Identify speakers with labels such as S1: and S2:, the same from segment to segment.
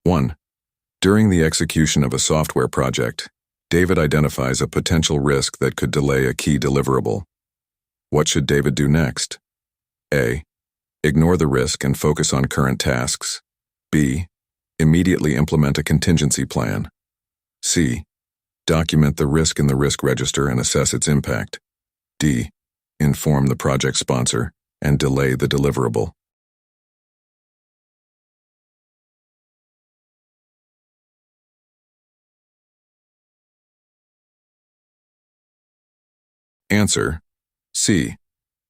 S1: 1. During the execution of a software project, David identifies a potential risk that could delay a key deliverable. What should David do next? A. Ignore the risk and focus on current tasks. B. Immediately implement a contingency plan. C. Document the risk in the risk register and assess its impact. D. Inform the project sponsor and delay the deliverable. Answer: C.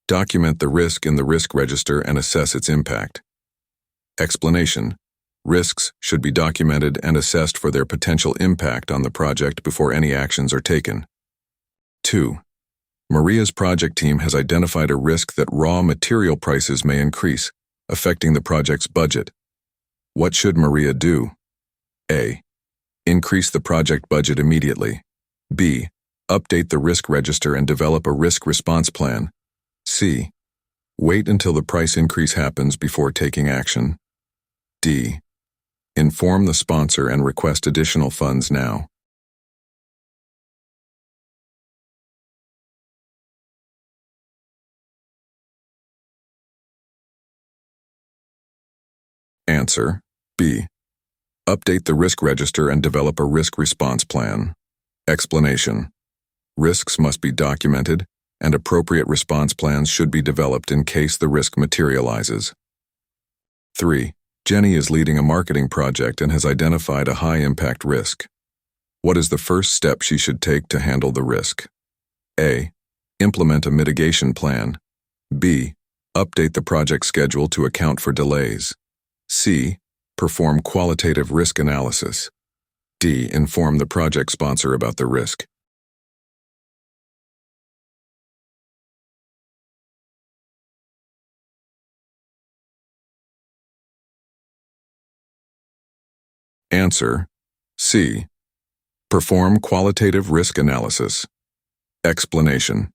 S1: Document the risk in the risk register and assess its impact. Explanation: Risks should be documented and assessed for their potential impact on the project before any actions are taken. 2. Maria's project team has identified a risk that raw material prices may increase, affecting the project's budget. What should Maria do? A. Increase the project budget immediately. B. Update the risk register and develop a risk response plan. C. Wait until the price increase happens before taking action. D. Inform the sponsor and request additional funds now. Answer: B. Update the risk register and develop a risk response plan. Explanation: Risks must be documented, and appropriate response plans should be developed in case the risk materializes. 3. Jenny is leading a marketing project and has identified a high-impact risk. What is the first step she should take to handle the risk? A. Implement a mitigation plan. B. Update the project schedule to account for delays. C. Perform qualitative risk analysis. D. Inform the project sponsor about the risk. Answer: C. Perform qualitative risk analysis. Explanation: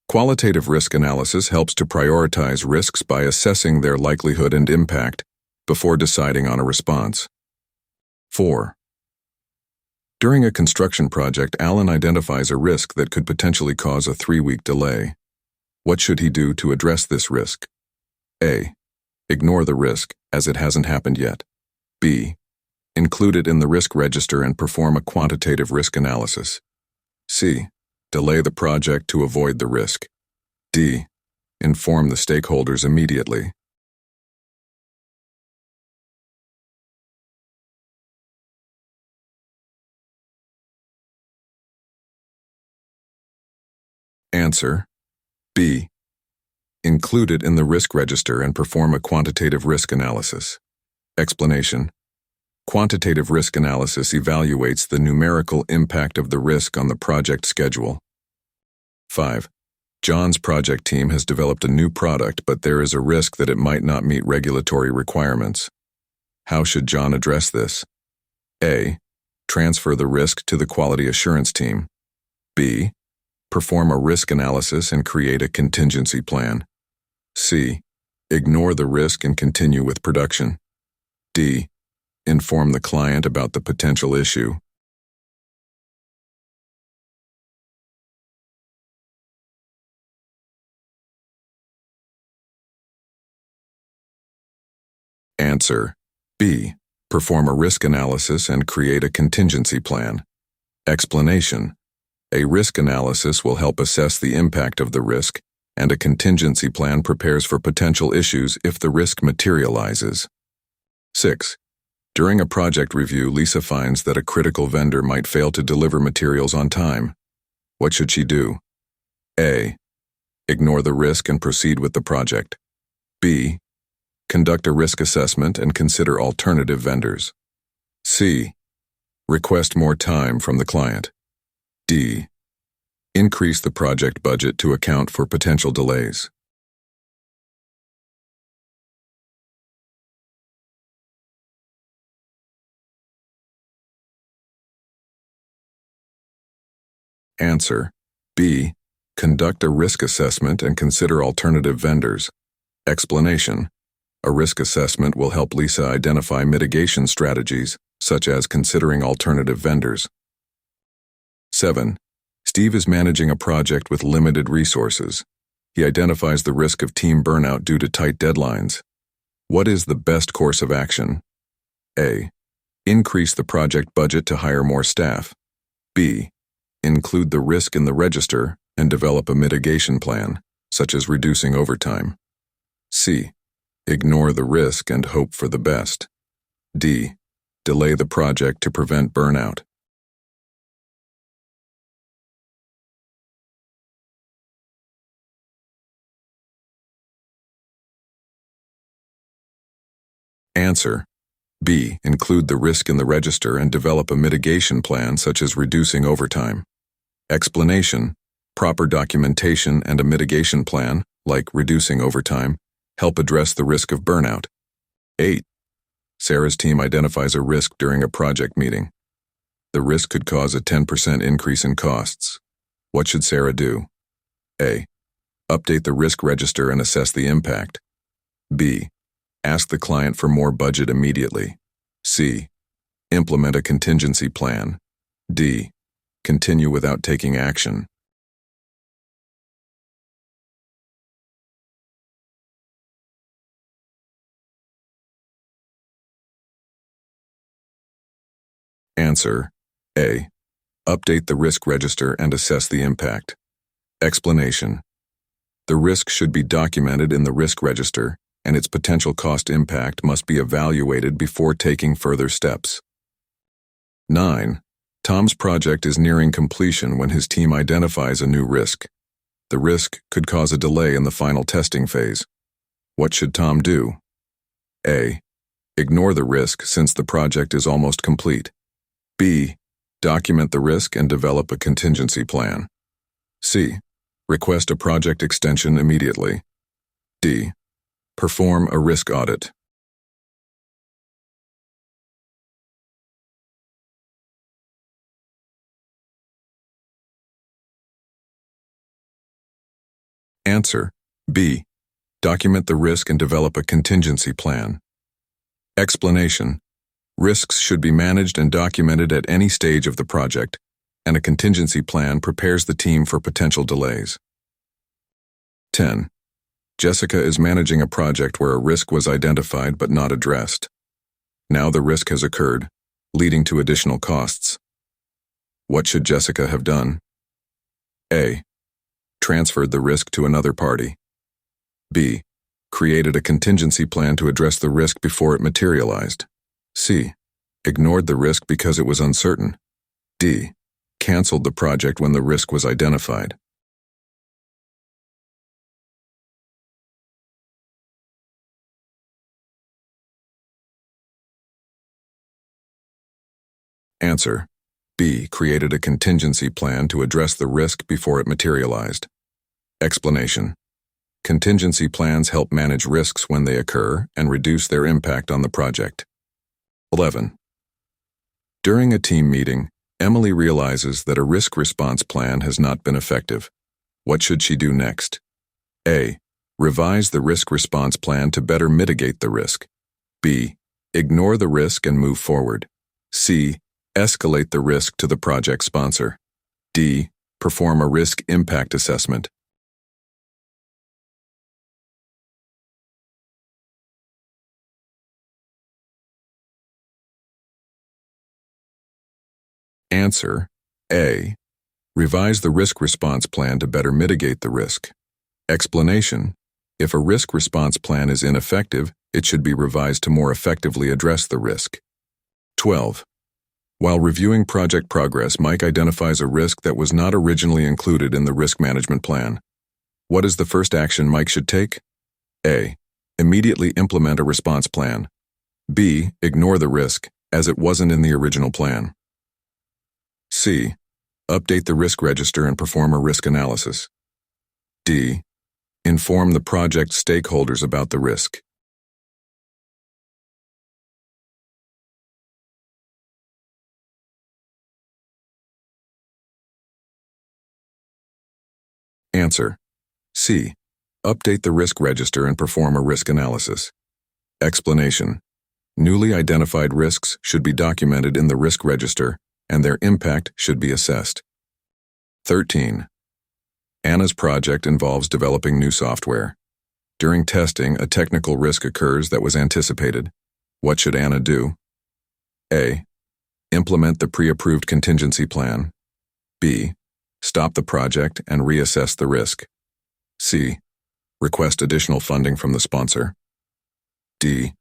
S1: Qualitative risk analysis helps to prioritize risks by assessing their likelihood and impact before deciding on a response. 4. During a construction project, Alan identifies a risk that could potentially cause a 3-week delay. What should he do to address this risk? A. Ignore the risk, as it hasn't happened yet. B. Include it in the risk register and perform a quantitative risk analysis. C. Delay the project to avoid the risk. D. Inform the stakeholders immediately. Answer: B. Include it in the risk register and perform a quantitative risk analysis. Explanation: Quantitative risk analysis evaluates the numerical impact of the risk on the project schedule. 5. John's project team has developed a new product, but there is a risk that it might not meet regulatory requirements. How should John address this? A. Transfer the risk to the quality assurance team. B. Perform a risk analysis and create a contingency plan. C. Ignore the risk and continue with production. D. Inform the client about the potential issue. Answer: B. Perform a risk analysis and create a contingency plan. Explanation: A risk analysis will help assess the impact of the risk, and a contingency plan prepares for potential issues if the risk materializes. 6. During a project review, Lisa finds that a critical vendor might fail to deliver materials on time. What should she do? A. Ignore the risk and proceed with the project. B. Conduct a risk assessment and consider alternative vendors. C. Request more time from the client. D. Increase the project budget to account for potential delays. Answer: B. Conduct a risk assessment and consider alternative vendors. Explanation: A risk assessment will help Lisa identify mitigation strategies, such as considering alternative vendors. 7. Steve is managing a project with limited resources. He identifies the risk of team burnout due to tight deadlines. What is the best course of action? A. Increase the project budget to hire more staff. B. Include the risk in the register and develop a mitigation plan, such as reducing overtime. C. Ignore the risk and hope for the best. D. Delay the project to prevent burnout. Answer. B. Include the risk in the register and develop a mitigation plan such as reducing overtime. Explanation. Proper documentation and a mitigation plan, like reducing overtime, help address the risk of burnout. 8. Sarah's team identifies a risk during a project meeting. The risk could cause a 10% increase in costs. What should Sarah do? A. Update the risk register and assess the impact. B. Ask the client for more budget immediately. C. Implement a contingency plan. D. Continue without taking action. Answer. A. Update the risk register and assess the impact. Explanation. The risk should be documented in the risk register, and its potential cost impact must be evaluated before taking further steps. 9. Tom's project is nearing completion when his team identifies a new risk. The risk could cause a delay in the final testing phase. What should Tom do? A. Ignore the risk since the project is almost complete. B. Document the risk and develop a contingency plan. C. Request a project extension immediately. D. Perform a risk audit. Answer. B. Document the risk and develop a contingency plan. Explanation. Risks should be managed and documented at any stage of the project, and a contingency plan prepares the team for potential delays. 10. Jessica is managing a project where a risk was identified but not addressed. Now the risk has occurred, leading to additional costs. What should Jessica have done? A. Transferred the risk to another party. B. Created a contingency plan to address the risk before it materialized. C. Ignored the risk because it was uncertain. D. Canceled the project when the risk was identified. Answer. B. Created a contingency plan to address the risk before it materialized. Explanation. Contingency plans help manage risks when they occur and reduce their impact on the project. 11. During a team meeting, Emily realizes that a risk response plan has not been effective. What should she do next? A. Revise the risk response plan to better mitigate the risk. B. Ignore the risk and move forward. C. Escalate the risk to the project sponsor. D. Perform a risk impact assessment. Answer. A. Revise the risk response plan to better mitigate the risk. Explanation. If a risk response plan is ineffective, it should be revised to more effectively address the risk. 12. While reviewing project progress, Mike identifies a risk that was not originally included in the risk management plan. What is the first action Mike should take? A. Immediately implement a response plan. B. Ignore the risk, as it wasn't in the original plan. C. Update the risk register and perform a risk analysis. D. Inform the project stakeholders about the risk. Answer. C. Update the risk register and perform a risk analysis. Explanation. Newly identified risks should be documented in the risk register, and their impact should be assessed. 13. Anna's project involves developing new software. During testing, a technical risk occurs that was anticipated. What should Anna do? A. Implement the pre-approved contingency plan. B. Stop the project and reassess the risk. C. Request additional funding from the sponsor. D.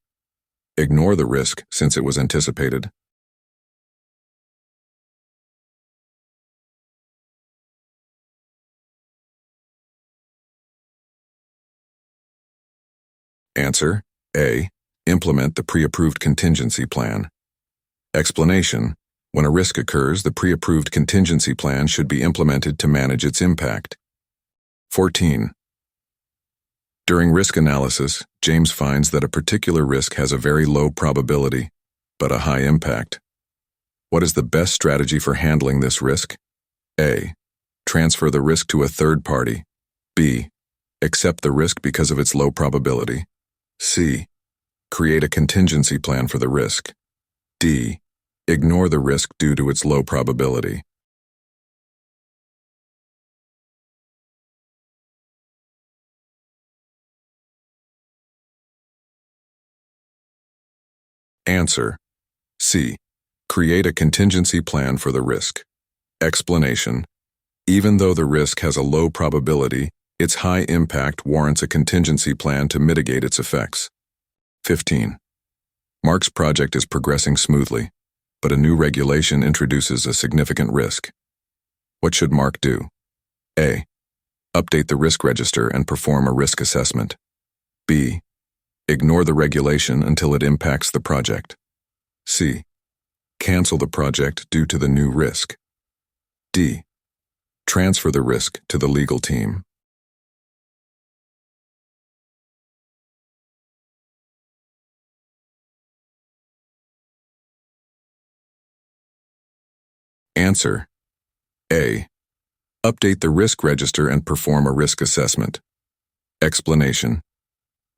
S1: Ignore the risk since it was anticipated. Answer. A. Implement the pre-approved contingency plan. Explanation. When a risk occurs, the pre-approved contingency plan should be implemented to manage its impact. 14. During risk analysis, James finds that a particular risk has a very low probability, but a high impact. What is the best strategy for handling this risk? A. Transfer the risk to a third party. B. Accept the risk because of its low probability. C. Create a contingency plan for the risk. D. Ignore the risk due to its low probability. Answer. C. Create a contingency plan for the risk. Explanation. Even though the risk has a low probability, its high impact warrants a contingency plan to mitigate its effects. 15. Mark's project is progressing smoothly, but a new regulation introduces a significant risk. What should Mark do? A. Update the risk register and perform a risk assessment. B. Ignore the regulation until it impacts the project. C. Cancel the project due to the new risk. D. Transfer the risk to the legal team. Answer. A. Update the risk register and perform a risk assessment. Explanation.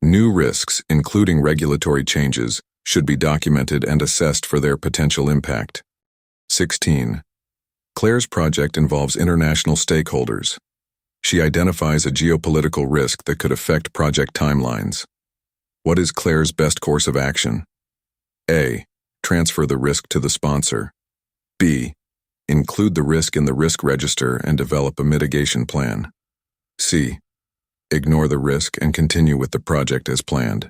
S1: New risks, including regulatory changes, should be documented and assessed for their potential impact. 16. Claire's project involves international stakeholders. She identifies a geopolitical risk that could affect project timelines. What is Claire's best course of action? A. Transfer the risk to the sponsor. B. Include the risk in the risk register and develop a mitigation plan. C. Ignore the risk and continue with the project as planned.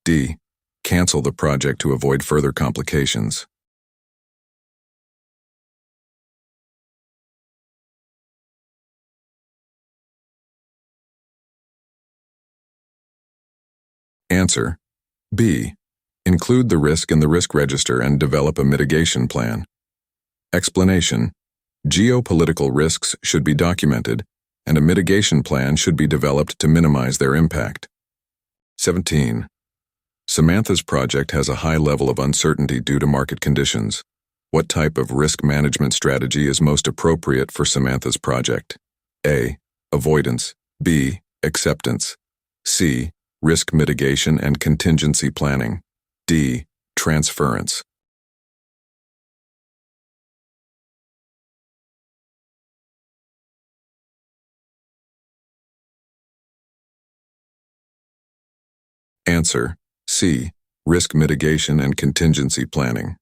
S1: D. Cancel the project to avoid further complications. Answer. B. Include the risk in the risk register and develop a mitigation plan. Explanation. Geopolitical risks should be documented, and a mitigation plan should be developed to minimize their impact. 17. Samantha's project has a high level of uncertainty due to market conditions. What type of risk management strategy is most appropriate for Samantha's project? A. Avoidance. B. Acceptance. C. Risk mitigation and contingency planning. D. Transference. Answer. C. Risk mitigation and contingency planning.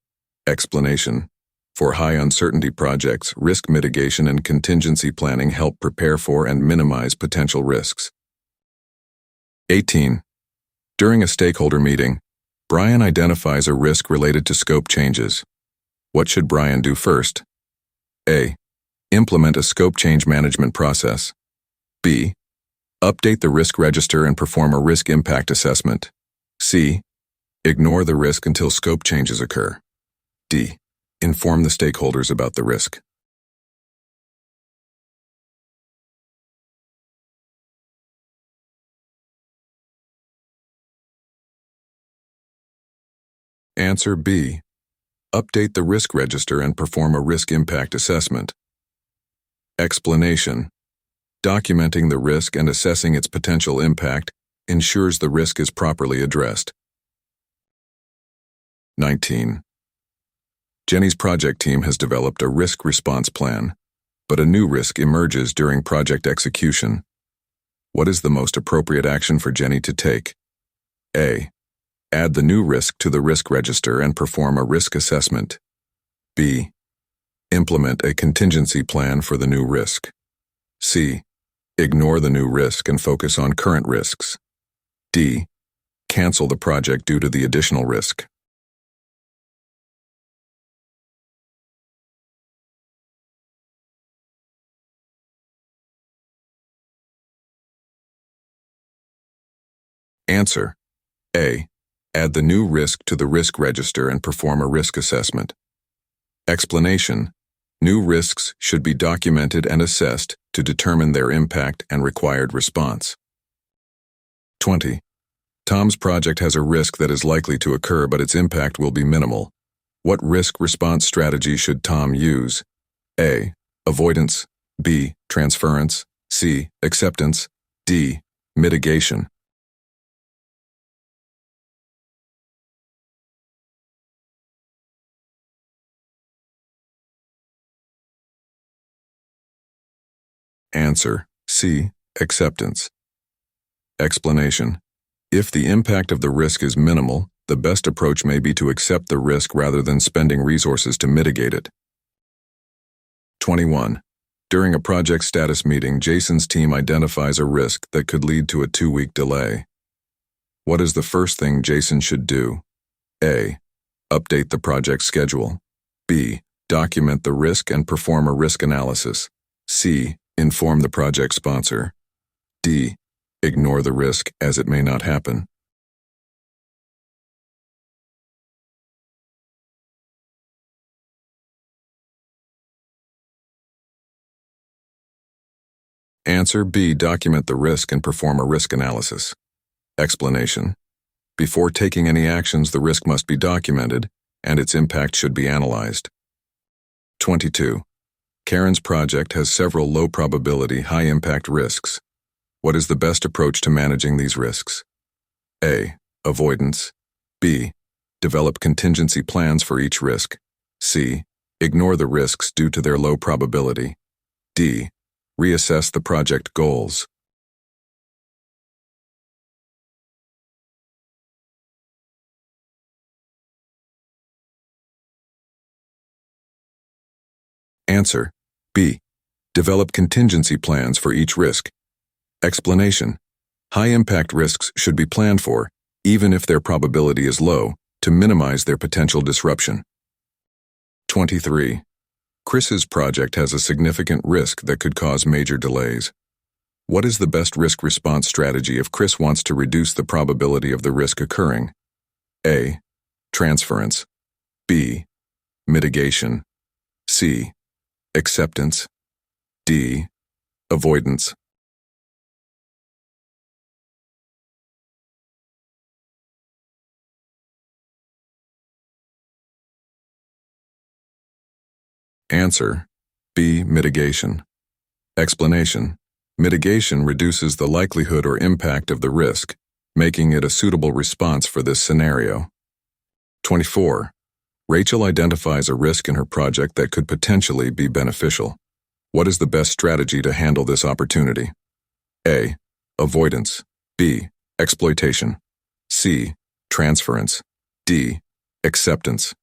S1: Explanation. For high uncertainty projects, risk mitigation and contingency planning help prepare for and minimize potential risks. 18. During a stakeholder meeting, Brian identifies a risk related to scope changes. What should Brian do first? A. Implement a scope change management process. B. Update the risk register and perform a risk impact assessment. C. Ignore the risk until scope changes occur. D. Inform the stakeholders about the risk. Answer B. Update the risk register and perform a risk impact assessment. Explanation. Documenting the risk and assessing its potential impact ensures the risk is properly addressed. 19. Jenny's project team has developed a risk response plan, but a new risk emerges during project execution. What is the most appropriate action for Jenny to take? A. Add the new risk to the risk register and perform a risk assessment. B. Implement a contingency plan for the new risk. C. Ignore the new risk and focus on current risks. D. Cancel the project due to the additional risk. Answer: A. Add the new risk to the risk register and perform a risk assessment. Explanation: New risks should be documented and assessed to determine their impact and required response. 20. Tom's project has a risk that is likely to occur, but its impact will be minimal. What risk response strategy should Tom use? A. Avoidance. B. Transference. C. Acceptance. D. Mitigation. Answer: C. Acceptance. Explanation: If the impact of the risk is minimal, the best approach may be to accept the risk rather than spending resources to mitigate it. 21. During a project status meeting, Jason's team identifies a risk that could lead to a 2-week delay. What is the first thing Jason should do? A. Update the project schedule. B. Document the risk and perform a risk analysis. C. Inform the project sponsor. D. Ignore the risk as it may not happen. Answer: B. Document the risk and perform a risk analysis. Explanation: Before taking any actions, the risk must be documented, and its impact should be analyzed. 22. Karen's project has several low-probability, high-impact risks. What is the best approach to managing these risks? A. Avoidance. B. Develop contingency plans for each risk. C. Ignore the risks due to their low probability. D. Reassess the project goals. Answer: B. Develop contingency plans for each risk. Explanation: High-impact risks should be planned for, even if their probability is low, to minimize their potential disruption. 23. Chris's project has a significant risk that could cause major delays. What is the best risk response strategy if Chris wants to reduce the probability of the risk occurring? A. Transference. B. Mitigation. C. Acceptance. D. Avoidance. Answer: B. Mitigation. Explanation: Mitigation reduces the likelihood or impact of the risk, making it a suitable response for this scenario. 24. Rachel identifies a risk in her project that could potentially be beneficial. What is the best strategy to handle this opportunity? A. Avoidance. B. Exploitation. C. Transference. D. Acceptance.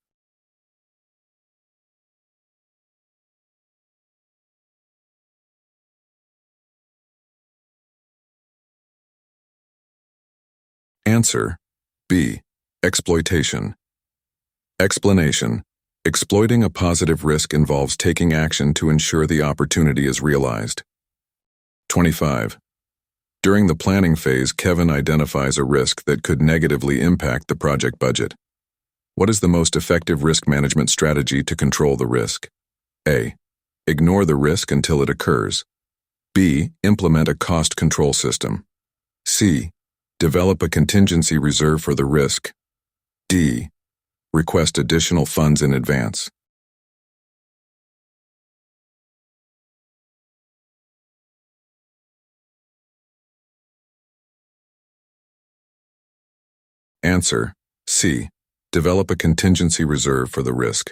S1: Answer: B. Exploitation. Explanation: Exploiting a positive risk involves taking action to ensure the opportunity is realized. 25. During the planning phase, Kevin identifies a risk that could negatively impact the project budget. What is the most effective risk management strategy to control the risk? A. Ignore the risk until it occurs. B. Implement a cost control system. C. Develop a contingency reserve for the risk. D. Request additional funds in advance. Answer: C. Develop a contingency reserve for the risk.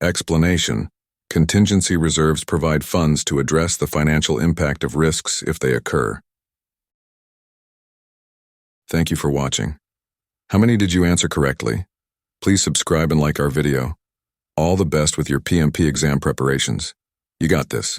S1: Explanation. Contingency reserves provide funds to address the financial impact of risks if they occur. Thank you for watching. How many did you answer correctly? Please subscribe and like our video. All the best with your PMP exam preparations. You got this.